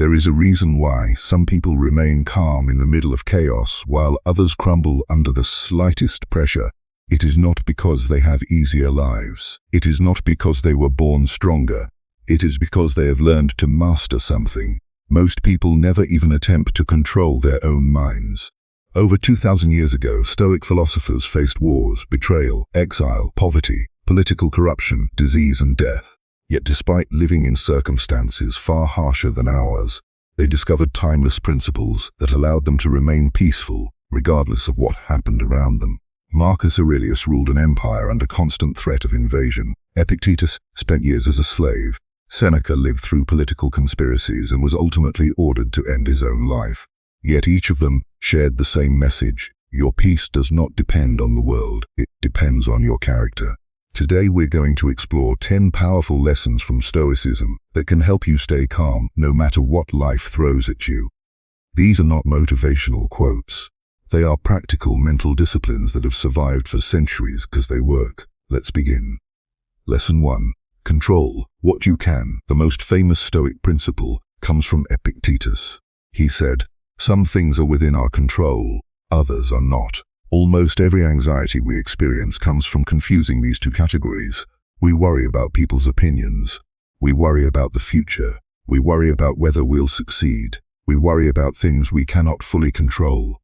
There is a reason why some people remain calm in the middle of chaos while others crumble under the slightest pressure. It is not because they have easier lives. It is not because they were born stronger. It is because they have learned to master something. Most people never even attempt to control their own minds. Over 2,000 years ago, Stoic philosophers faced wars, betrayal, exile, poverty, political corruption, disease and death. Yet despite living in circumstances far harsher than ours, they discovered timeless principles that allowed them to remain peaceful, regardless of what happened around them. Marcus Aurelius ruled an empire under constant threat of invasion. Epictetus spent years as a slave. Seneca lived through political conspiracies and was ultimately ordered to end his own life. Yet each of them shared the same message: your peace does not depend on the world, it depends on your character. Today we're going to explore 10 powerful lessons from Stoicism that can help you stay calm no matter what life throws at you. These are not motivational quotes. They are practical mental disciplines that have survived for centuries because they work. Let's begin. Lesson 1. Control what you can. The most famous Stoic principle comes from Epictetus. He said, "Some things are within our control, others are not." Almost every anxiety we experience comes from confusing these two categories. We worry about people's opinions. We worry about the future. We worry about whether we'll succeed. We worry about things we cannot fully control.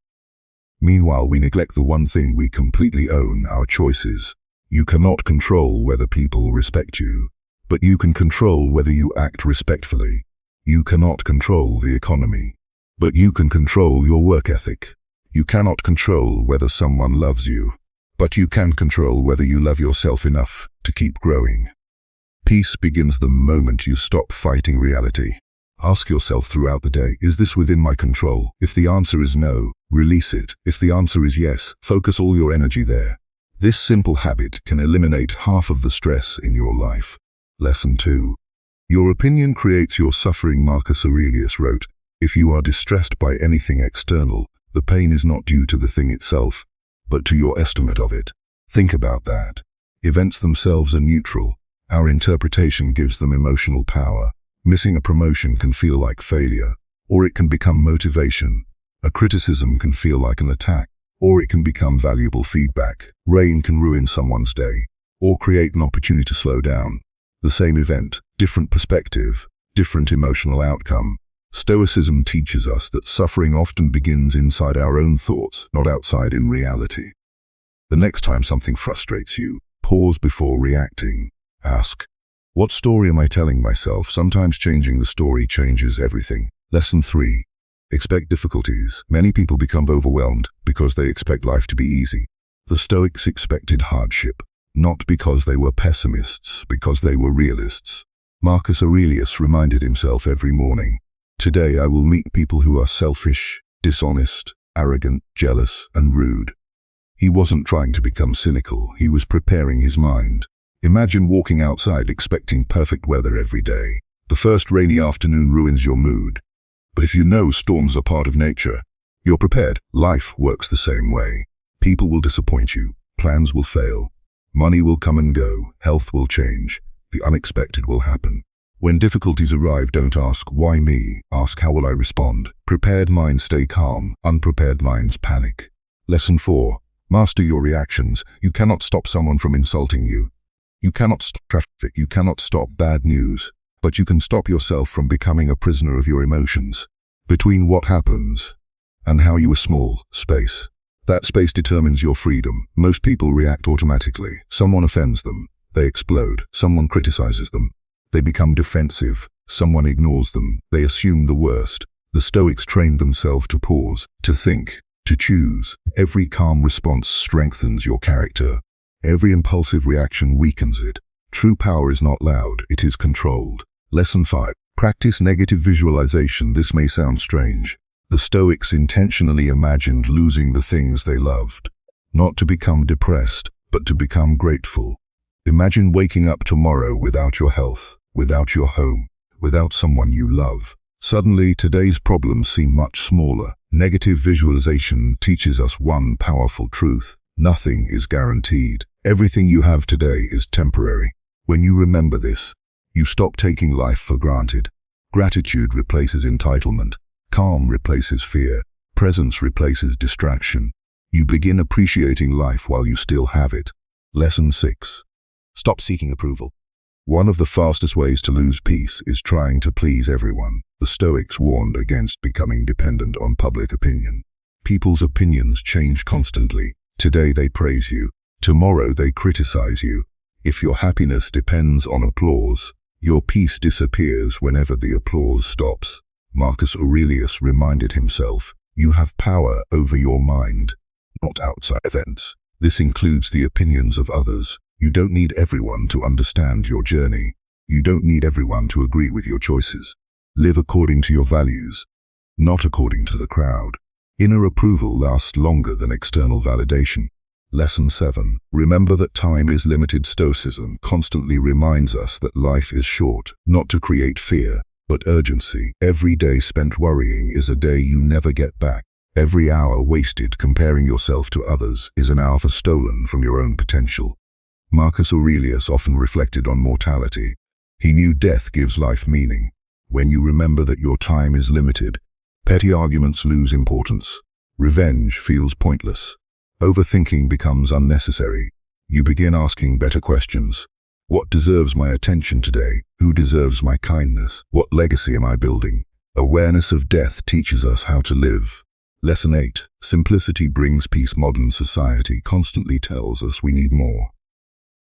Meanwhile, we neglect the one thing we completely own: our choices. You cannot control whether people respect you, but you can control whether you act respectfully. You cannot control the economy, but you can control your work ethic. You cannot control whether someone loves you, but you can control whether you love yourself enough to keep growing. Peace begins the moment you stop fighting reality. Ask yourself throughout the day, is this within my control? If the answer is no, release it. If the answer is yes, focus all your energy there. This simple habit can eliminate half of the stress in your life. Lesson 2. Your opinion creates your suffering. Marcus Aurelius wrote, "If you are distressed by anything external, the pain is not due to the thing itself, but to your estimate of it." Think about that. Events themselves are neutral. Our interpretation gives them emotional power. Missing a promotion can feel like failure, or it can become motivation. A criticism can feel like an attack, or it can become valuable feedback. Rain can ruin someone's day, or create an opportunity to slow down. The same event, different perspective, different emotional outcome. Stoicism teaches us that suffering often begins inside our own thoughts, not outside in reality. The next time something frustrates you, pause before reacting. Ask, what story am I telling myself? Sometimes changing the story changes everything. Lesson 3. Expect difficulties. Many people become overwhelmed because they expect life to be easy. The Stoics expected hardship, not because they were pessimists, because they were realists. Marcus Aurelius reminded himself every morning, "Today I will meet people who are selfish, dishonest, arrogant, jealous, and rude." He wasn't trying to become cynical, he was preparing his mind. Imagine walking outside expecting perfect weather every day. The first rainy afternoon ruins your mood. But if you know storms are part of nature, you're prepared. Life works the same way. People will disappoint you, plans will fail, money will come and go, health will change, the unexpected will happen. When difficulties arrive, don't ask, "Why me?" Ask, "How will I respond?" Prepared minds stay calm, unprepared minds panic. Lesson 4. Master your reactions. You cannot stop someone from insulting you. You cannot stop traffic, you cannot stop bad news, but you can stop yourself from becoming a prisoner of your emotions. Between what happens and how you are small space. That space determines your freedom. Most people react automatically. Someone offends them, they explode. Someone criticizes them, they become defensive. Someone ignores them, they assume the worst. The Stoics trained themselves to pause, to think, to choose. Every calm response strengthens your character. Every impulsive reaction weakens it. True power is not loud, it is controlled. Lesson 5. Practice negative visualization. This may sound strange. The Stoics intentionally imagined losing the things they loved. Not to become depressed, but to become grateful. Imagine waking up tomorrow without your health, without your home, without someone you love. Suddenly, today's problems seem much smaller. Negative visualization teaches us one powerful truth. Nothing is guaranteed. Everything you have today is temporary. When you remember this, you stop taking life for granted. Gratitude replaces entitlement. Calm replaces fear. Presence replaces distraction. You begin appreciating life while you still have it. Lesson 6. Stop seeking approval. One of the fastest ways to lose peace is trying to please everyone. The Stoics warned against becoming dependent on public opinion. People's opinions change constantly. Today they praise you. Tomorrow they criticize you. If your happiness depends on applause, your peace disappears whenever the applause stops. Marcus Aurelius reminded himself, you have power over your mind, not outside events. This includes the opinions of others. You don't need everyone to understand your journey. You don't need everyone to agree with your choices. Live according to your values, not according to the crowd. Inner approval lasts longer than external validation. Lesson 7. Remember that time is limited. Stoicism constantly reminds us that life is short, not to create fear, but urgency. Every day spent worrying is a day you never get back. Every hour wasted comparing yourself to others is an hour stolen from your own potential. Marcus Aurelius often reflected on mortality. He knew death gives life meaning. When you remember that your time is limited, petty arguments lose importance. Revenge feels pointless. Overthinking becomes unnecessary. You begin asking better questions. What deserves my attention today? Who deserves my kindness? What legacy am I building? Awareness of death teaches us how to live. Lesson 8. Simplicity brings peace. Modern society constantly tells us we need more.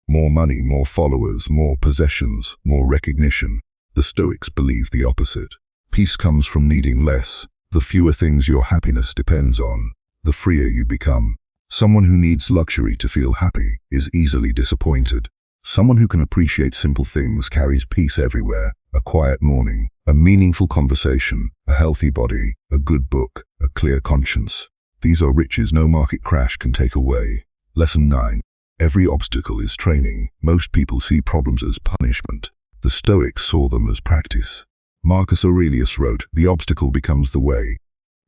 More money, more followers, more possessions, more recognition. The Stoics believe the opposite. Peace comes from needing less. The fewer things your happiness depends on, the freer you become. Someone who needs luxury to feel happy is easily disappointed. Someone who can appreciate simple things carries peace everywhere. A quiet morning, a meaningful conversation, a healthy body, a good book, a clear conscience. These are riches no market crash can take away. Lesson 9. Every obstacle is training. Most people see problems as punishment. The Stoics saw them as practice. Marcus Aurelius wrote, the obstacle becomes the way.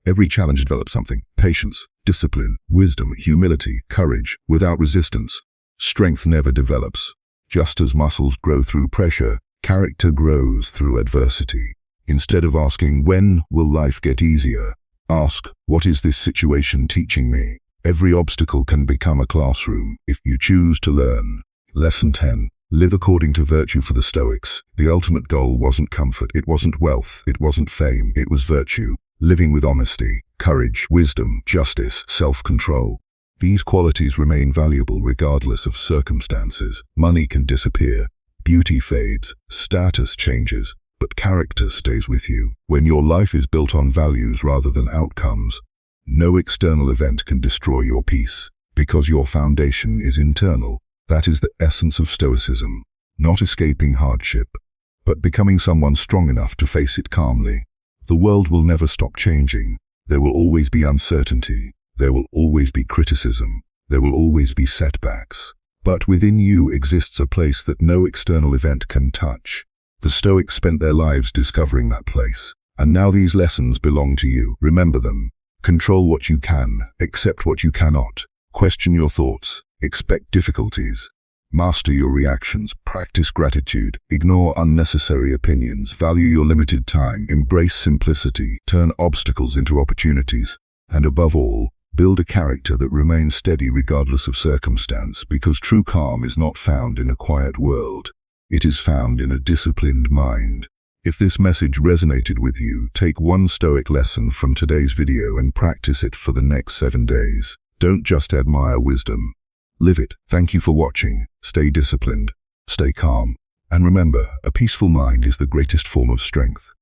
Every challenge develops something: patience, discipline, wisdom, humility, courage. Without resistance, strength never develops. Just as muscles grow through pressure, character grows through adversity. Instead of asking, when will life get easier? Ask, what is this situation teaching me? Every obstacle can become a classroom if you choose to learn. Lesson 10. Live according to virtue. For the Stoics, the ultimate goal wasn't comfort, it wasn't wealth, it wasn't fame, it was virtue. Living with honesty, courage, wisdom, justice, self-control. These qualities remain valuable regardless of circumstances. Money can disappear, beauty fades, status changes, but character stays with you. When your life is built on values rather than outcomes, no external event can destroy your peace, because your foundation is internal. That is the essence of Stoicism, not escaping hardship, but becoming someone strong enough to face it calmly. The world will never stop changing. There will always be uncertainty. There will always be criticism. There will always be setbacks. But within you exists a place that no external event can touch. The Stoics spent their lives discovering that place, and now these lessons belong to you. Remember them. Control what you can, accept what you cannot. Question your thoughts, expect difficulties. Master your reactions, practice gratitude, ignore unnecessary opinions, value your limited time, embrace simplicity, turn obstacles into opportunities, and above all, build a character that remains steady regardless of circumstance, because true calm is not found in a quiet world. It is found in a disciplined mind. If this message resonated with you, take one Stoic lesson from today's video and practice it for the next 7 days. Don't just admire wisdom. Live it. Thank you for watching. Stay disciplined, stay calm, and remember, a peaceful mind is the greatest form of strength.